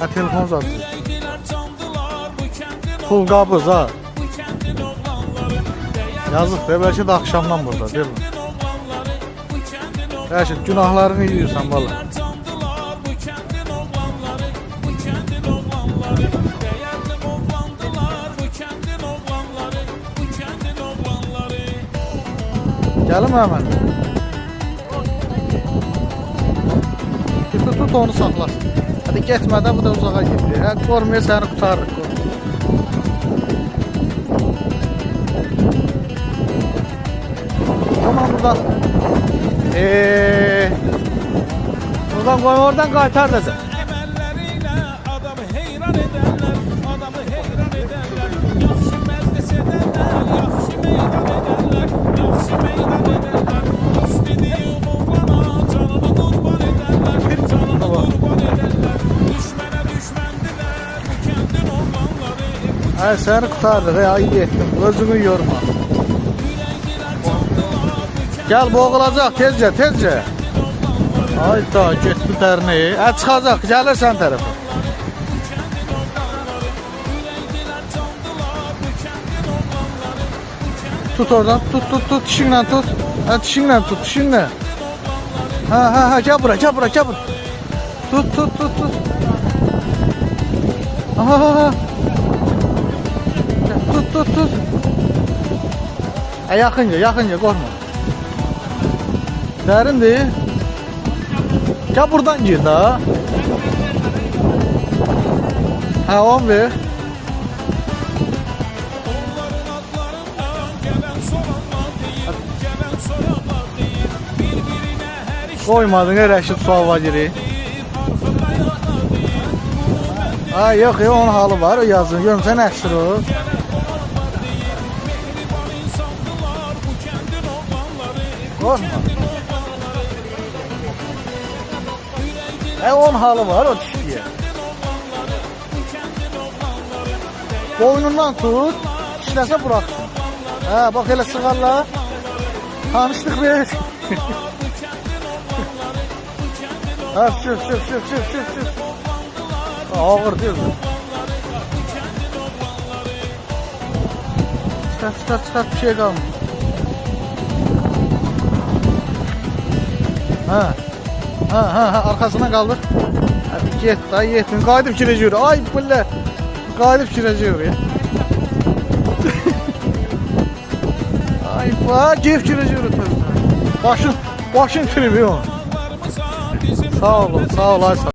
Ha, telefon zaten. Pul qabız ha. Yazık da belki de akşamdan burada değil mi? Gerçi günahlarını yiyorsan valla. Gelin hemen. Tut onu saklasın. Hadi geçmeden bu da uzağa gidiyor. Kormuyor seni kurtarır. Tamam buradan. Buradan koy oradan kaytar dedi. Ay seni kurtardık ya, iyi ettim. Özünü yorma. Gel boğulacak tezce. Hayda getdi dərneyi. Çıxacaq, gəlirsən tərəfə. Tut oradan, tut, dişinlə tut. Ha, dişinlə tut, dişinlə. Ha, gel bura. Tut. Aha. Tut. Yaxınca, qorxma. Dərindir. Gel buradan gir da. Ha, on ver. Koymadın Rəşid sualva girir. Ha, yok onun halı var, o yazın. Görmüsən əksir o. Korkma. Onun halı var o dişliye. Boynundan tut, dişləsə bıraksın. Ha, bak hele sığarla. Tanışlık ver. Ha, sür. Ağır değil mi? Çıkart bir şey kalmış. Ha, arkasına kaldır. Hadi git, dayı yetin. Qayıdıb girəcək. Ay billah. Qayıdıb girəcək oraya. Ay bak, girəcək oraya. Başın trimi o. Sağ ol, ay sağ.